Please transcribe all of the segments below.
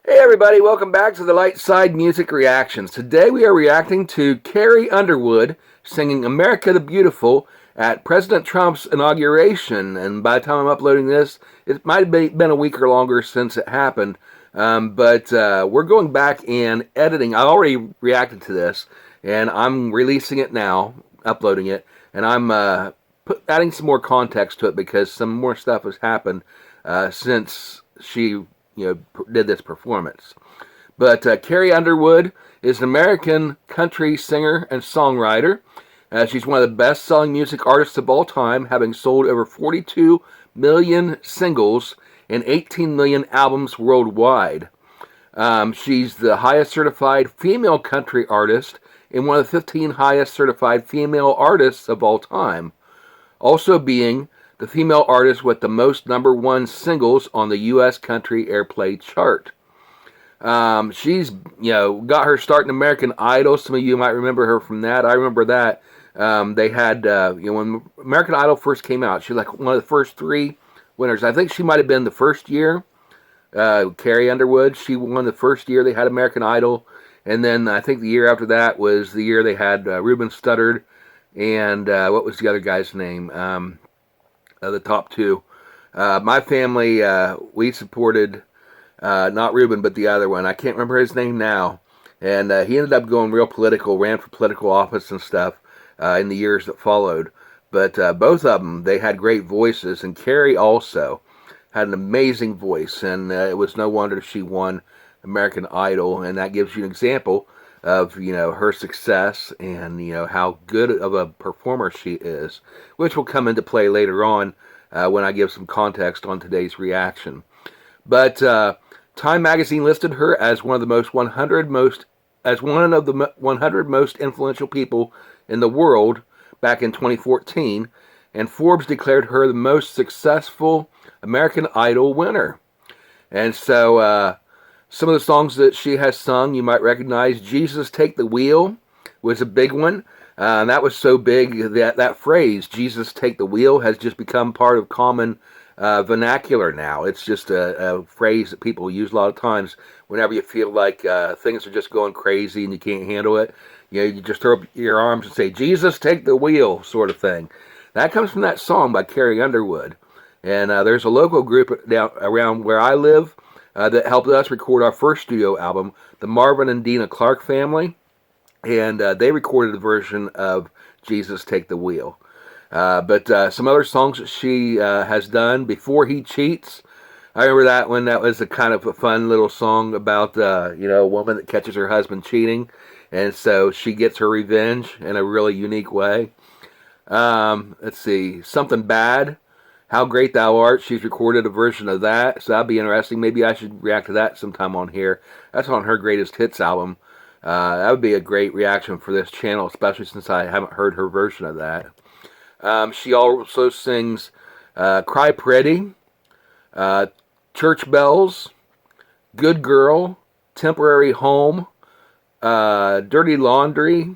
Hey everybody, welcome back to the Light Side Music Reactions. Today we are reacting to Carrie Underwood singing America the Beautiful at President Trump's inauguration. And by the time I'm uploading this, it might have been a week or longer since it happened. But we're going back and editing. I already reacted to this, and I'm releasing it now, uploading it, and I'm adding some more context to it because some more stuff has happened since she did this performance. But Carrie Underwood is an American country singer and songwriter. She's one of the best-selling music artists of all time, having sold over 42 million singles and 18 million albums worldwide. She's the highest certified female country artist and one of the 15 highest certified female artists of all time, also being the female artist with the most number one singles on the U.S. country airplay chart. She's got her start in American Idol. Some of you might remember her from that. I remember that. They had when American Idol first came out, she was like one of the first three winners. I think she might have been the first year. Carrie Underwood, she won the first year they had American Idol, and then I think the year after that was the year they had Ruben Studdard and what was the other guy's name? The top two. My family, we supported not Ruben, but the other one. I can't remember his name now. And he ended up going real political, ran for political office and stuff in the years that followed. But both of them, they had great voices. And Carrie also had an amazing voice. And it was no wonder she won American Idol. And that gives you an example of her success and how good of a performer she is, which will come into play later on when I give some context on today's reaction. But Time magazine listed her as one of the 100 most influential people in the world back in 2014, and Forbes declared her the most successful American Idol winner. And so some of the songs that she has sung, you might recognize. Jesus Take the Wheel was a big one. And that was so big that phrase, Jesus Take the Wheel, has just become part of common vernacular now. It's just a phrase that people use a lot of times whenever you feel like things are just going crazy and you can't handle it. You just throw up your arms and say, Jesus Take the Wheel, sort of thing. That comes from that song by Carrie Underwood. And there's a local group down around where I live that helped us record our first studio album, the Marvin and Dina Clark Family, and they recorded a version of Jesus Take the Wheel. But some other songs that she has done, Before He Cheats. I remember that one. That was a kind of a fun little song about a woman that catches her husband cheating, and so she gets her revenge in a really unique way. Let's see, Something Bad, How Great Thou Art. She's recorded a version of that, so that'll be interesting. Maybe I should react to that sometime on here. That's on her greatest hits album. That would be a great reaction for this channel, especially since I haven't heard her version of that. She also sings Cry Pretty, Church Bells, Good Girl, Temporary Home, Dirty Laundry,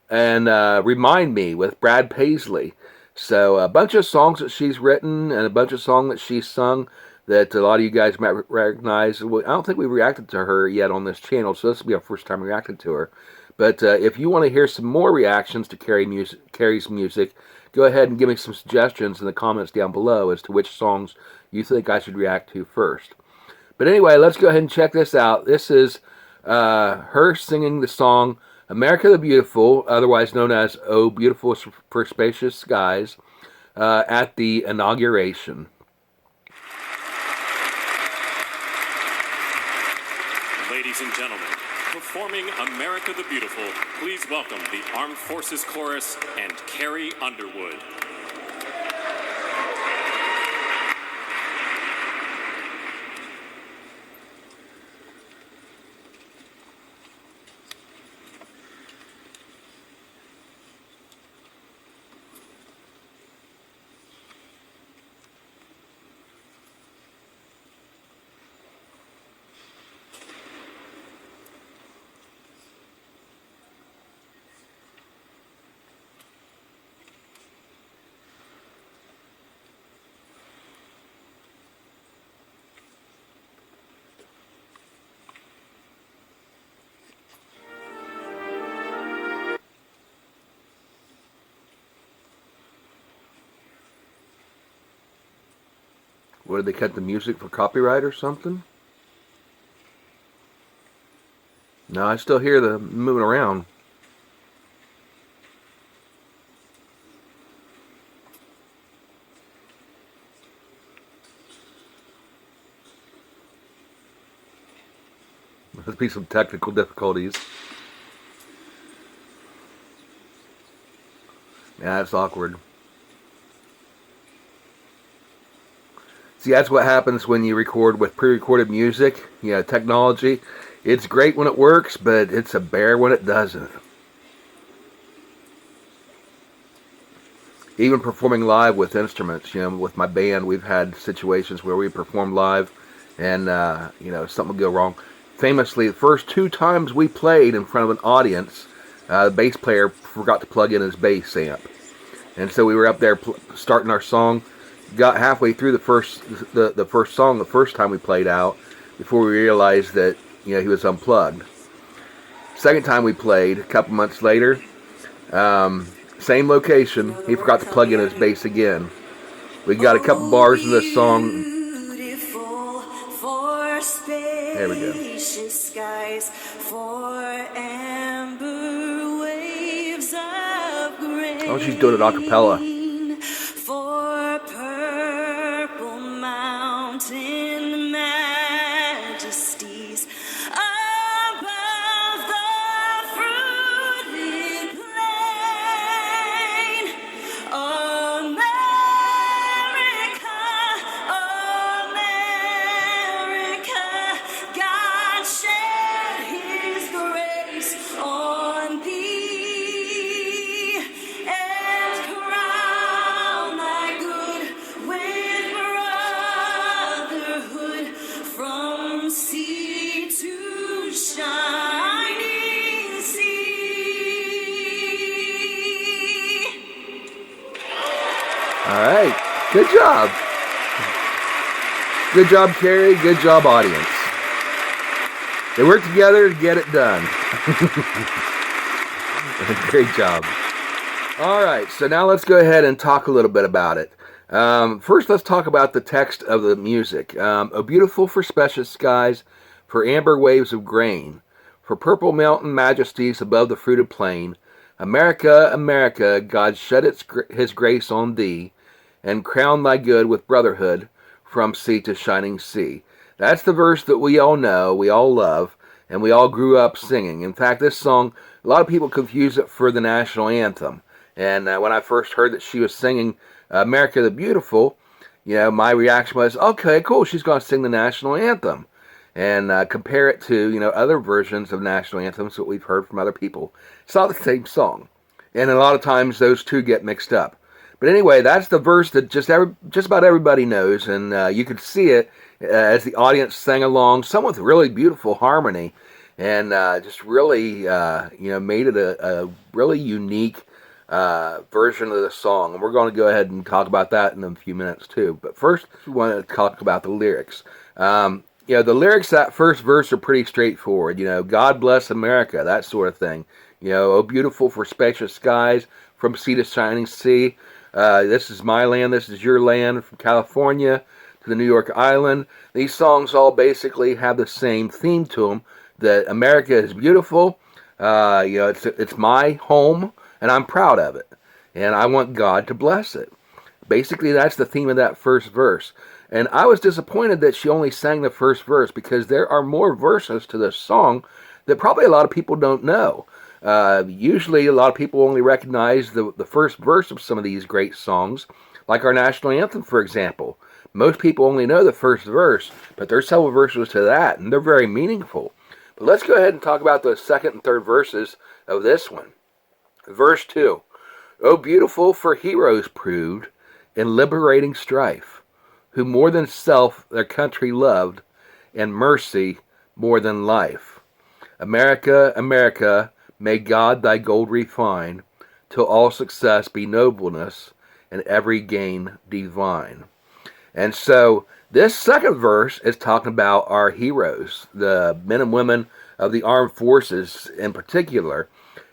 and Remind Me with Brad Paisley. So a bunch of songs that she's written and a bunch of songs that she's sung that a lot of you guys might recognize. I don't think we've reacted to her yet on this channel, so this will be our first time reacting to her. But if you want to hear some more reactions to Carrie's music, go ahead and give me some suggestions in the comments down below as to which songs you think I should react to first. But anyway, let's go ahead and check this out. This is her singing the song America the Beautiful, otherwise known as Oh Beautiful for Spacious Skies, at the inauguration. Ladies and gentlemen, performing America the Beautiful, please welcome the Armed Forces Chorus and Carrie Underwood. What, did they cut the music for copyright or something? No, I still hear the moving around. Must be some technical difficulties. Yeah, that's awkward. See, that's what happens when you record with pre-recorded music. You know, technology. It's great when it works, but it's a bear when it doesn't. Even performing live with instruments, you know, with my band, we've had situations where we perform live and, you know, something will go wrong. Famously, the first 2 times we played in front of an audience, the bass player forgot to plug in his bass amp. And so we were up there starting our song, got halfway through the first song the first time we played out before we realized that, you know, he was unplugged. Second time we played, a couple months later, same location, he forgot to plug in his bass again. We got a couple bars in this song. There we go. Skies for amber waves of grain. Oh, she's doing it a cappella. For purple mountain majesties above the fruited plain. America, God shed His grace on thee and crown thy good with brotherhood from sea to shining sea. All right, good job. Good job, Carrie. Good job, audience. They work together to get it done. Great job. All right, so now let's go ahead and talk a little bit about it. First, let's talk about the text of the music. Oh, beautiful for spacious skies, for amber waves of grain, for purple mountain majesties above the fruited plain. America, America, God shed His grace on thee, and crown thy good with brotherhood from sea to shining sea. That's the verse that we all know, we all love, and we all grew up singing. In fact, this song, a lot of people confuse it for the national anthem. And when I first heard that she was singing America the Beautiful, you know, my reaction was, okay, cool, she's going to sing the national anthem. And compare it to, you know, other versions of national anthems that we've heard from other people. It's not the same song. And a lot of times those two get mixed up. But anyway, that's the verse that just about everybody knows. And you could see it as the audience sang along, some with really beautiful harmony. And just really, you know, made it a really unique version of the song. And we're going to go ahead and talk about that in a few minutes too. But first, we want to talk about the lyrics. You know, the lyrics, that first verse are pretty straightforward. You know, God bless America, that sort of thing. You know, oh, beautiful for spacious skies, from sea to shining sea. This is my land, this is your land, from California to the New York Island. These songs all basically have the same theme to them, that America is beautiful. You know, it's my home, and I'm proud of it. And I want God to bless it. Basically, that's the theme of that first verse. And I was disappointed that she only sang the first verse, because there are more verses to this song that probably a lot of people don't know. Usually a lot of people only recognize the first verse of some of these great songs, like our national anthem, for example. Most people only know the first verse, but there's several verses to that, and they're very meaningful. But let's go ahead and talk about the second and third verses of this one. Verse 2. Oh, beautiful for heroes proved in liberating strife, who more than self their country loved, and mercy more than life. America, America, may God thy gold refine, till all success be nobleness, and every gain divine. And so this second verse is talking about our heroes, the men and women of the armed forces in particular,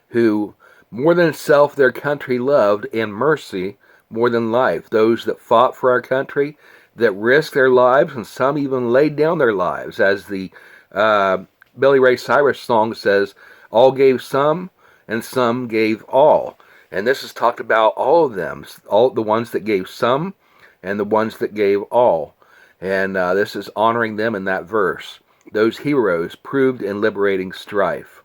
who more than self their country loved, and mercy more than life. Those that fought for our country, that risked their lives, and some even laid down their lives. As the uh, Billy Ray Cyrus song says, all gave some, and some gave all. And this is talked about all of them, all the ones that gave some, and the ones that gave all. And this is honoring them in that verse. Those heroes proved in liberating strife.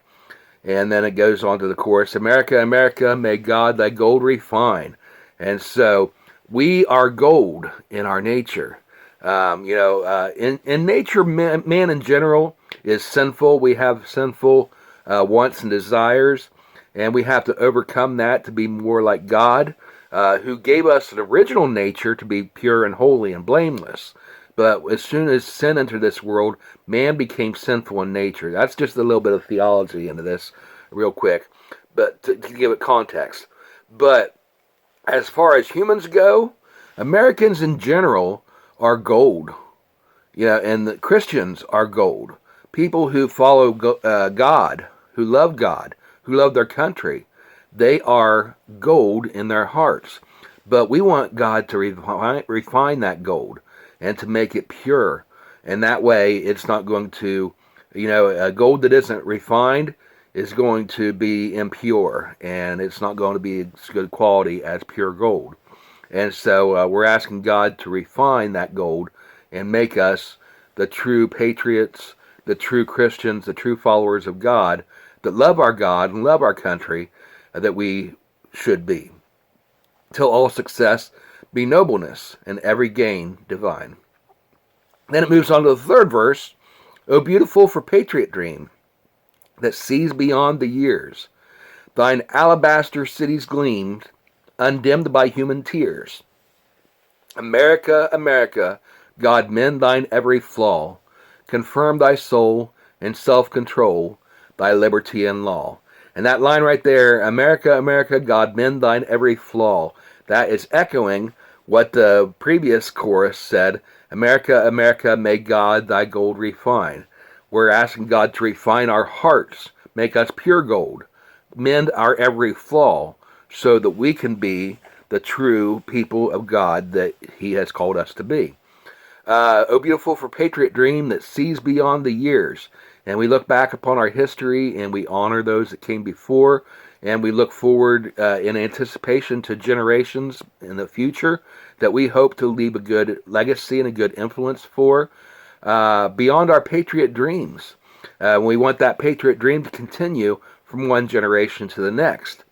And then it goes on to the chorus, America, America, may God thy gold refine. And so we are gold in our nature. In nature, man in general is sinful. We have sinful wants and desires, and we have to overcome that to be more like God, who gave us an original nature to be pure and holy and blameless. But as soon as sin entered this world, man became sinful in nature. That's just a little bit of theology into this real quick, but to give it context. But as far as humans go, Americans in general are gold. And the Christians are gold. People who follow God, who love God, who love their country, they are gold in their hearts. But we want God to refine that gold and to make it pure. And that way it's not going to, a gold that isn't refined is going to be impure, and it's not going to be as good quality as pure gold. And so we're asking God to refine that gold and make us the true patriots, the true Christians, the true followers of God that love our God and love our country that we should be. Till all success be nobleness and every gain divine. Then it moves on to the third verse. O beautiful for patriot dream that sees beyond the years, thine alabaster cities gleamed, undimmed by human tears. America, America, God mend thine every flaw, confirm thy soul in self-control, thy liberty and law. And that line right there, America, America, God mend thine every flaw, that is echoing what the previous chorus said, America, America, may God thy gold refine. We're asking God to refine our hearts, make us pure gold, mend our every flaw, so that we can be the true people of God that He has called us to be. O beautiful for patriot dream that sees beyond the years. And we look back upon our history and we honor those that came before, and we look forward in anticipation to generations in the future that we hope to leave a good legacy and a good influence for. Beyond our patriot dreams. We want that patriot dream to continue from one generation to the next.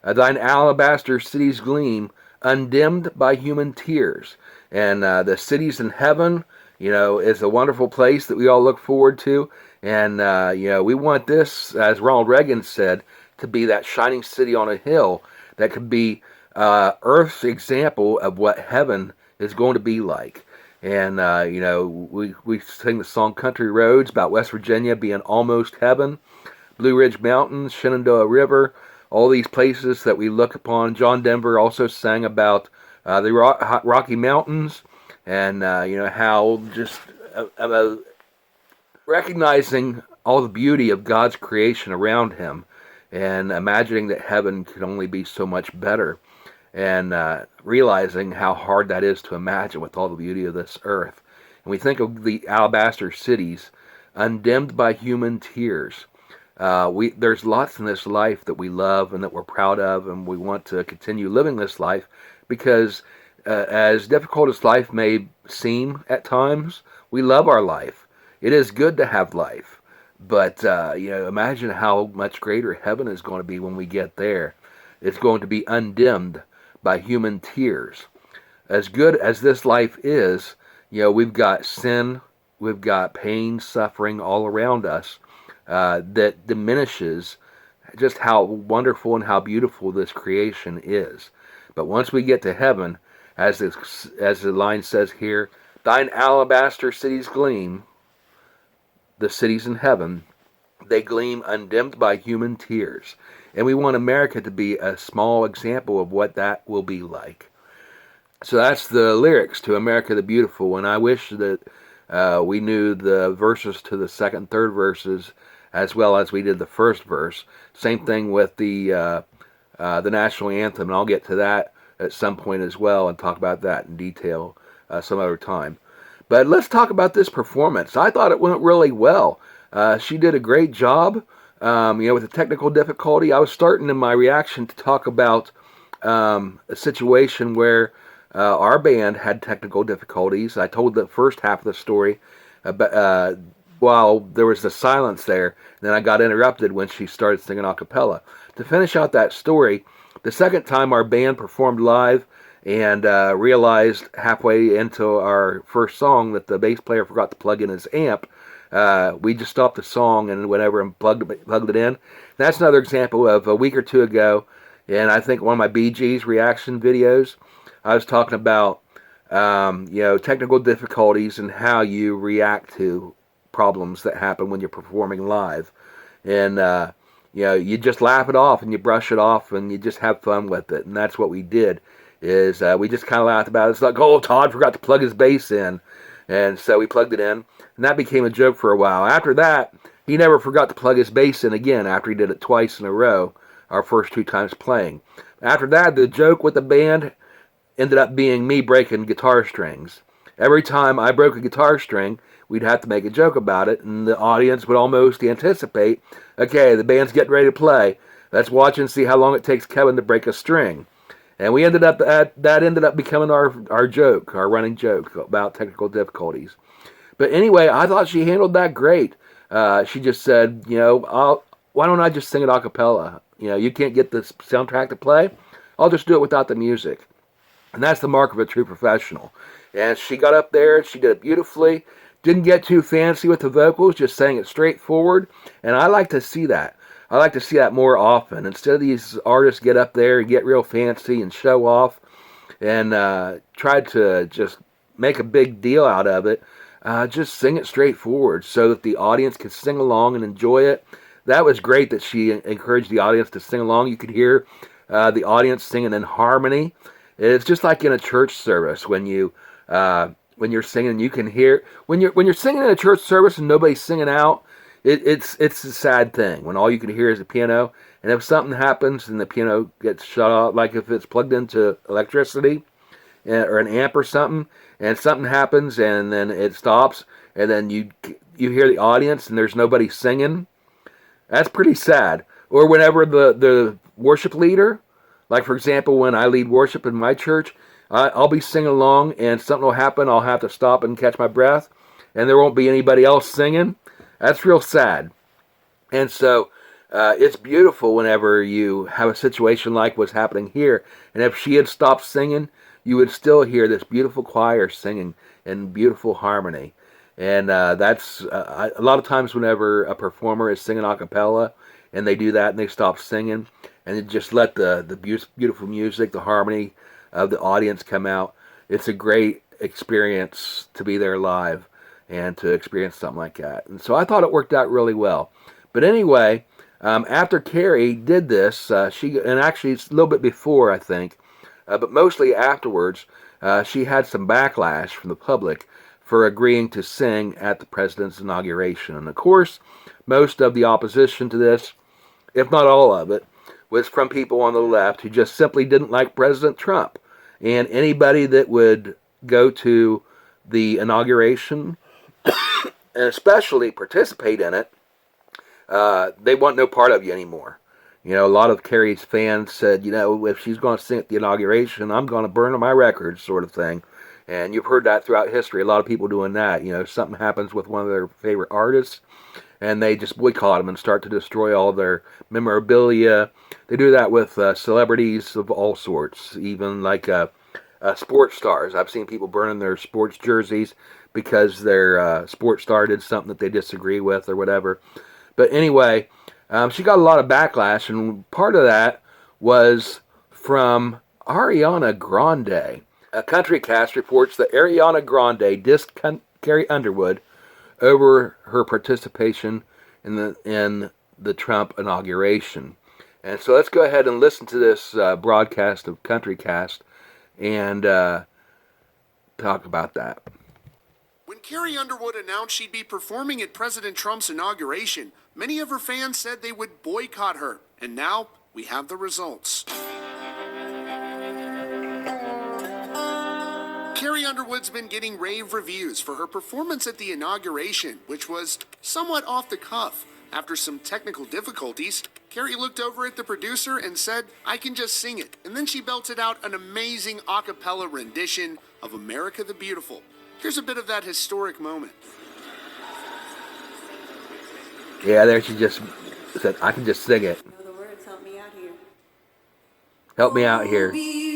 Thine alabaster cities gleam, undimmed by human tears. And the cities in heaven, is a wonderful place that we all look forward to. And, we want this, as Ronald Reagan said, to be that shining city on a hill that could be Earth's example of what heaven is going to be like. And, we sing the song Country Roads about West Virginia being almost heaven. Blue Ridge Mountains, Shenandoah River, all these places that we look upon. John Denver also sang about the Rocky Mountains and, how just recognizing all the beauty of God's creation around him and imagining that heaven could only be so much better. And realizing how hard that is to imagine with all the beauty of this earth. And we think of the alabaster cities, undimmed by human tears. There's lots in this life that we love and that we're proud of, and we want to continue living this life because as difficult as life may seem at times, we love our life. It is good to have life. But, imagine how much greater heaven is going to be when we get there. It's going to be undimmed by human tears. As good as this life is, we've got sin, we've got pain, suffering all around us that diminishes just how wonderful and how beautiful this creation is. But once we get to heaven, as the line says here, thine alabaster cities gleam, the cities in heaven, they gleam undimmed by human tears. And we want America to be a small example of what that will be like. So that's the lyrics to America the Beautiful. And I wish that we knew the verses to the second, third verses as well as we did the first verse. Same thing with the national anthem. And I'll get to that at some point as well and talk about that in detail. some other time. But let's talk about this performance. I thought it went really well. She did a great job. With the technical difficulty, I was starting in my reaction to talk about a situation where our band had technical difficulties. I told the first half of the story about, while there was the silence there. Then I got interrupted when she started singing a cappella. To finish out that story, the second time our band performed live and realized halfway into our first song that the bass player forgot to plug in his amp, we just stopped the song and went over and plugged it in. That's another example of a week or two ago, and I think one of my Bee Gees reaction videos, I was talking about technical difficulties and how you react to problems that happen when you're performing live. And you just laugh it off and you brush it off and you just have fun with it. And that's what we did. Is we just kind of laughed about it. It's like, oh, Todd forgot to plug his bass in. And so we plugged it in. And that became a joke for a while. After that, he never forgot to plug his bass in again after he did it twice in a row, our first 2 times playing. After that, the joke with the band ended up being me breaking guitar strings. Every time I broke a guitar string, we'd have to make a joke about it, and the audience would almost anticipate, okay, the band's getting ready to play. Let's watch and see how long it takes Kevin to break a string. And we ended up that ended up becoming our joke, our running joke about technical difficulties. But anyway, I thought she handled that great. She just said, why don't I just sing it a cappella? You can't get the soundtrack to play. I'll just do it without the music. And that's the mark of a true professional. And she got up there, she did it beautifully. Didn't get too fancy with the vocals, just sang it straightforward. And I like to see that. I like to see that more often. Instead of these artists get up there and get real fancy and show off and try to just make a big deal out of it, just sing it straightforward so that the audience can sing along and enjoy it. That was great that she encouraged the audience to sing along. You could hear the audience singing in harmony. It's just like in a church service when you're singing, you can hear when you're singing in a church service and nobody's singing out. It's a sad thing when all you can hear is the piano, and if something happens and the piano gets shut off, like if it's plugged into electricity or an amp or something, and something happens and then it stops, and then you hear the audience and there's nobody singing. That's pretty sad. Or whenever the worship leader, like for example, when I lead worship in my church, I'll be singing along and something will happen. I'll have to stop and catch my breath, and there won't be anybody else singing. That's real sad. And so it's beautiful whenever you have a situation like what's happening here. And if she had stopped singing, you would still hear this beautiful choir singing in beautiful harmony. And that's a lot of times whenever a performer is singing a cappella and they do that and they stop singing and they just let the beautiful music, the harmony of the audience come out, it's a great experience to be there live and to experience something like that. And so I thought it worked out really well. But anyway, after Carrie did this, and actually it's a little bit before, I think, but mostly afterwards, she had some backlash from the public for agreeing to sing at the president's inauguration. And of course, most of the opposition to this, if not all of it, was from people on the left who just simply didn't like President Trump. And anybody that would go to the inauguration and especially participate in it, they want no part of you anymore. A lot of Carrie's fans said, if she's going to sing at the inauguration, I'm going to burn my records, sort of thing. And you've heard that throughout history, a lot of people doing that. Something happens with one of their favorite artists, and they just boycott them and start to destroy all their memorabilia. They do that with celebrities of all sorts, even like sports stars. I've seen people burning their sports jerseys because their sports star did something that they disagree with or whatever. But anyway, she got a lot of backlash, and part of that was from Ariana Grande. A Country Cast reports that Ariana Grande dissed Carrie Underwood over her participation in the Trump inauguration. And so let's go ahead and listen to this broadcast of Country Cast and talk about that. When Carrie Underwood announced she'd be performing at President Trump's inauguration, many of her fans said they would boycott her. And now we have the results. Carrie Carrie Underwood's been getting rave reviews for her performance at the inauguration, which was somewhat off the cuff. After some technical difficulties, Carrie looked over at the producer and said, "I can just sing it." And then she belted out an amazing a cappella rendition of America the Beautiful. Here's a bit of that historic moment. Yeah, there she just said, "I can just sing it." Know the words, help me out here. Help me out here. Beautiful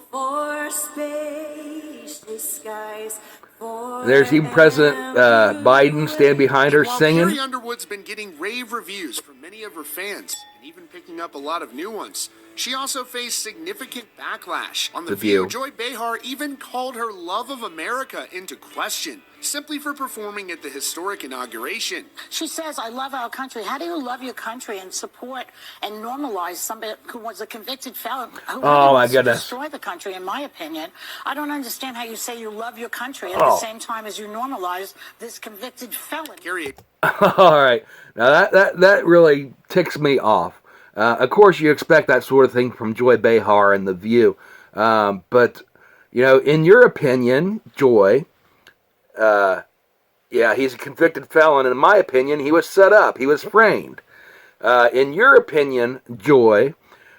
for spacious skies. There's even President Biden stand behind her While singing. Carrie Underwood's been getting rave reviews from many of her fans, and even picking up a lot of new ones, she also faced significant backlash. On The View, Joy Behar even called her love of America into question, simply for performing at the historic inauguration. She says, "I love our country." How do you love your country and support and normalize somebody who was a convicted felon who Oh, my wants to goodness. destroy the country, in my opinion? I don't understand how you say you love your country at the same time as you normalize this convicted felon. Carrie, All right. Now, that really ticks me off. Of course, you expect that sort of thing from Joy Behar and The View. But, you know, in your opinion, Joy, yeah, he's a convicted felon. In my opinion, he was set up. He was framed. In your opinion, Joy,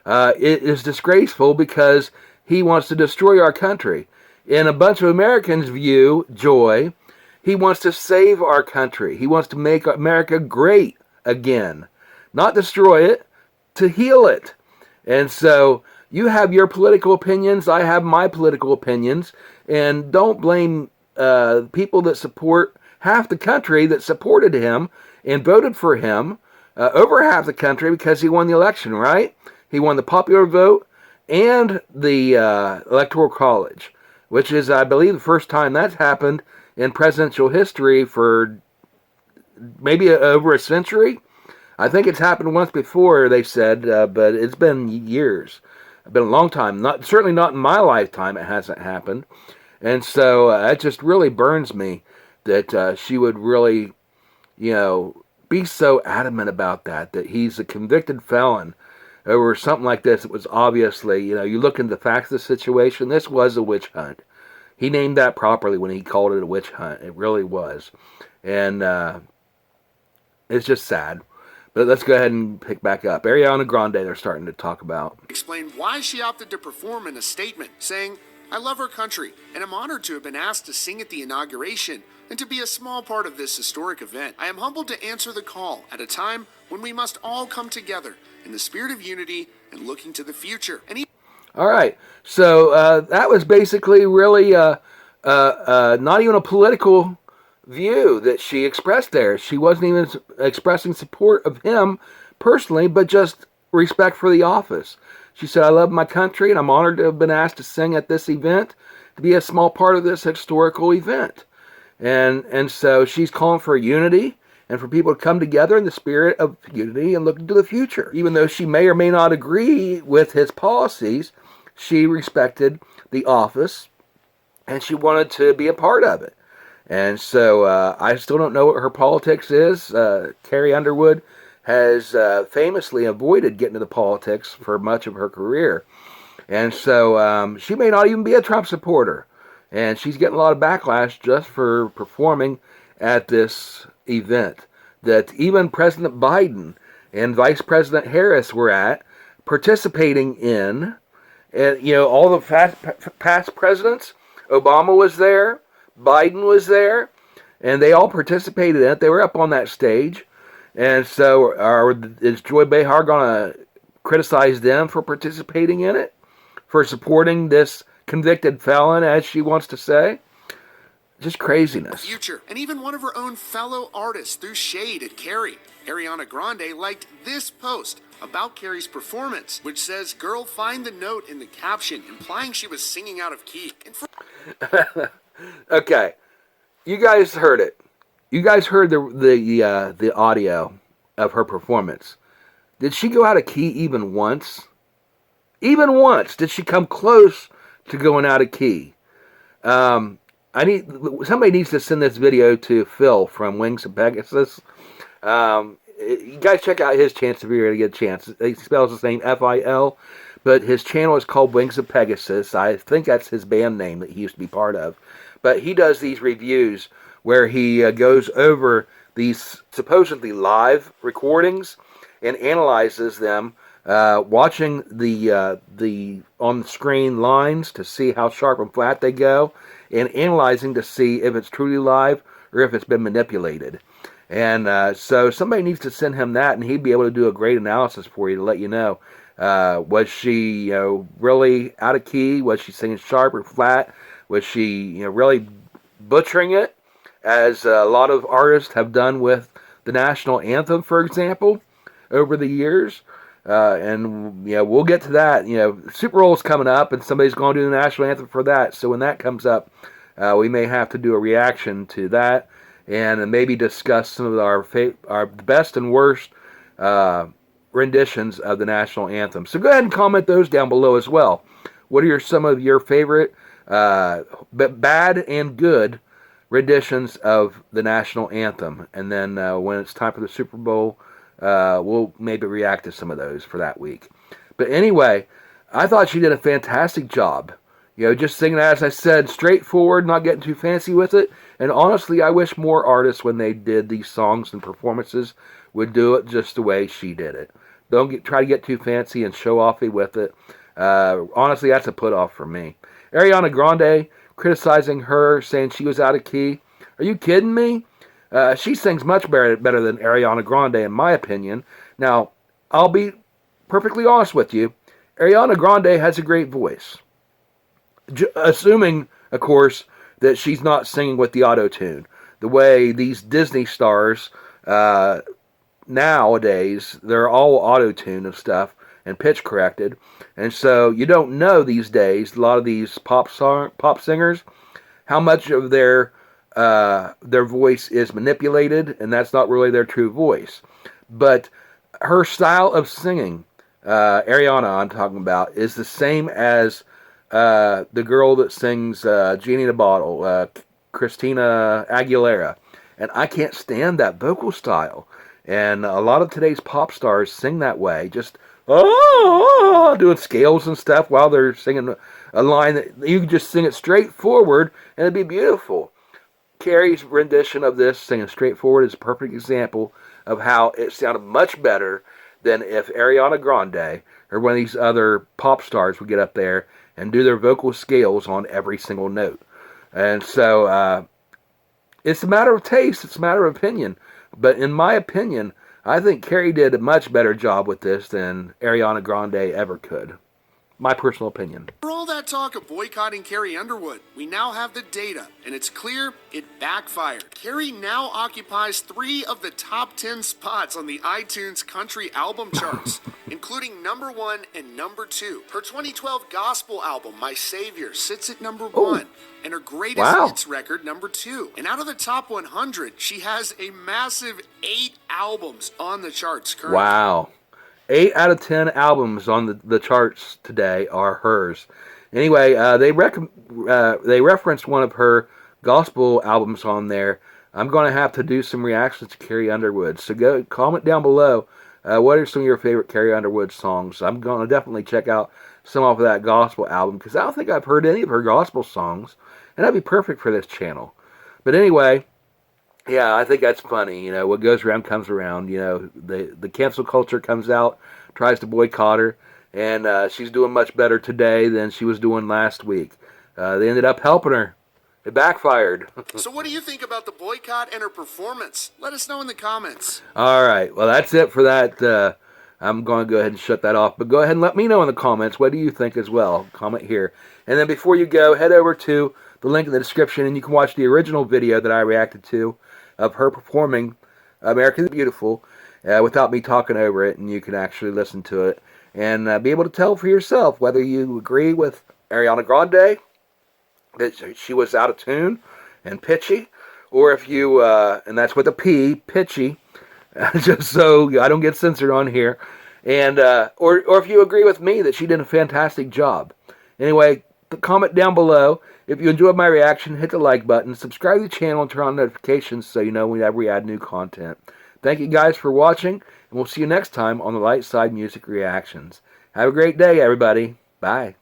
it is disgraceful because he wants to destroy our country. In a bunch of Americans' view, Joy, he wants to save our country. He wants to make America great again. Not destroy it, to heal it. And so you have your political opinions, I have my political opinions, and don't blame people that support half the country that supported him and voted for him, over half the country, because he won the election, right? He won the popular vote and the Electoral College, which is, I believe, the first time that's happened in presidential history for maybe over a century. I think it's happened once before, they said, but it's been years. It's been a long time. Certainly not in my lifetime it hasn't happened. And so it just really burns me that she would really, you know, be so adamant about that he's a convicted felon over something like this. It was obviously, you know, you look into the facts of the situation, this was a witch hunt. He named that properly when he called it a witch hunt. It really was. And it's just sad. But let's go ahead and pick back up. Ariana Grande, they're starting to talk about. explained why she opted to perform in a statement, saying, "I love our country, and I'm honored to have been asked to sing at the inauguration and to be a small part of this historic event. I am humbled to answer the call at a time when we must all come together in the spirit of unity and looking to the future." And All right. So that was basically really not even a political view that she expressed there. She wasn't even expressing support of him personally, but just respect for the office. She said, "I love my country, and I'm honored to have been asked to sing at this event, to be a small part of this historical event." And so she's calling for unity and for people to come together in the spirit of unity and look into the future. Even though she may or may not agree with his policies, she respected the office and she wanted to be a part of it. And so I still don't know what her politics is. Carrie Underwood has famously avoided getting into politics for much of her career. And so she may not even be a Trump supporter. And she's getting a lot of backlash just for performing at this event that even President Biden and Vice President Harris were at, participating in. And, you know, all the past presidents, Obama was there, Biden was there, and they all participated in it. They were up on that stage. And so is Joy Behar going to criticize them for participating in it? For supporting this convicted felon, as she wants to say? Just craziness. future. And even one of her own fellow artists threw shade at Carrie. Ariana Grande liked this post about Carrie's performance, which says, "Girl, find the note in the caption," implying she was singing out of key. Okay, you guys heard it. You guys heard the audio of her performance. Did she go out of key even once? Even once did she come close to going out of key? Somebody needs to send this video to Phil from Wings of Pegasus. You guys check out his chance if you're going to get a chance. He spells his name F-I-L. but his channel is called Wings of Pegasus. I think that's his band name that he used to be part of. But he does these reviews where he goes over these supposedly live recordings and analyzes them, watching the on-screen lines to see how sharp and flat they go, and analyzing to see if it's truly live or if it's been manipulated. And so somebody needs to send him that, and he'd be able to do a great analysis for you to let you know. Was she, really out of key? Was she singing sharp or flat? Was she, really butchering it, as a lot of artists have done with the national anthem, for example, over the years? And we'll get to that. Super Bowl's coming up, and somebody's going to do the national anthem for that. So when that comes up, we may have to do a reaction to that, and maybe discuss some of our best and worst renditions of the national anthem. So go ahead and comment those down below as well. What are some of your favorite bad and good renditions of the national anthem? And then when it's time for the Super Bowl, we'll maybe react to some of those for that week. But anyway, I thought she did a fantastic job. Just singing, as I said, straightforward, not getting too fancy with it. And honestly, I wish more artists, when they did these songs and performances, would do it just the way she did it. Don't try to get too fancy and show offy with it. Honestly, that's a put off for me. Ariana Grande, criticizing her, saying she was out of key. Are you kidding me? She sings much better than Ariana Grande, in my opinion. Now, I'll be perfectly honest with you. Ariana Grande has a great voice. Assuming, of course, that she's not singing with the auto-tune. The way these Disney stars, nowadays, they're all auto-tuned and stuff, and pitch corrected. And so you don't know these days, a lot of these pop singers, how much of their voice is manipulated, and that's not really their true voice. But her style of singing, Ariana I'm talking about, is the same as the girl that sings Genie in a Bottle, Christina Aguilera. And I can't stand that vocal style. And a lot of today's pop stars sing that way, just doing scales and stuff while they're singing a line that you can just sing it straight forward and it'd be beautiful. Carrie's rendition of this, singing straightforward, is a perfect example of how it sounded much better than if Ariana Grande or one of these other pop stars would get up there and do their vocal scales on every single note. And so it's a matter of taste, it's a matter of opinion. But in my opinion, I think Carrie did a much better job with this than Ariana Grande ever could. My personal opinion. For all that talk of boycotting Carrie Underwood, we now have the data, and it's clear it backfired. Carrie now occupies 3 of the top 10 spots on the iTunes country album charts, including number 1 and number 2. Her 2012 gospel album, My Savior, sits at number 1, and her greatest hits record, number 2. And out of the top 100, she has a massive 8 albums on the charts currently. Wow. 8 out of 10 albums on the charts today are hers. Anyway, they referenced one of her gospel albums on there. I'm going to have to do some reactions to Carrie Underwood. So go comment down below. What are some of your favorite Carrie Underwood songs? I'm going to definitely check out some off of that gospel album, because I don't think I've heard any of her gospel songs. And that'd be perfect for this channel. But anyway, yeah, I think that's funny. What goes around comes around. The cancel culture comes out, tries to boycott her, and she's doing much better today than she was doing last week. They ended up helping her. It backfired. So what do you think about the boycott and her performance? Let us know in the comments. All right. Well, that's it for that. I'm going to go ahead and shut that off. But go ahead and let me know in the comments. What do you think as well? Comment here. And then before you go, head over to the link in the description, and you can watch the original video that I reacted to of her performing America the Beautiful without me talking over it, and you can actually listen to it and be able to tell for yourself whether you agree with Ariana Grande, that she was out of tune and pitchy, or if you, and that's with a P, pitchy, just so I don't get censored on here, and or if you agree with me that she did a fantastic job. Anyway, comment down below. If you enjoyed my reaction, hit the like button, subscribe to the channel, and turn on notifications so you know whenever we add new content. Thank you guys for watching, and we'll see you next time on the Light Side Music Reactions. Have a great day, everybody. Bye.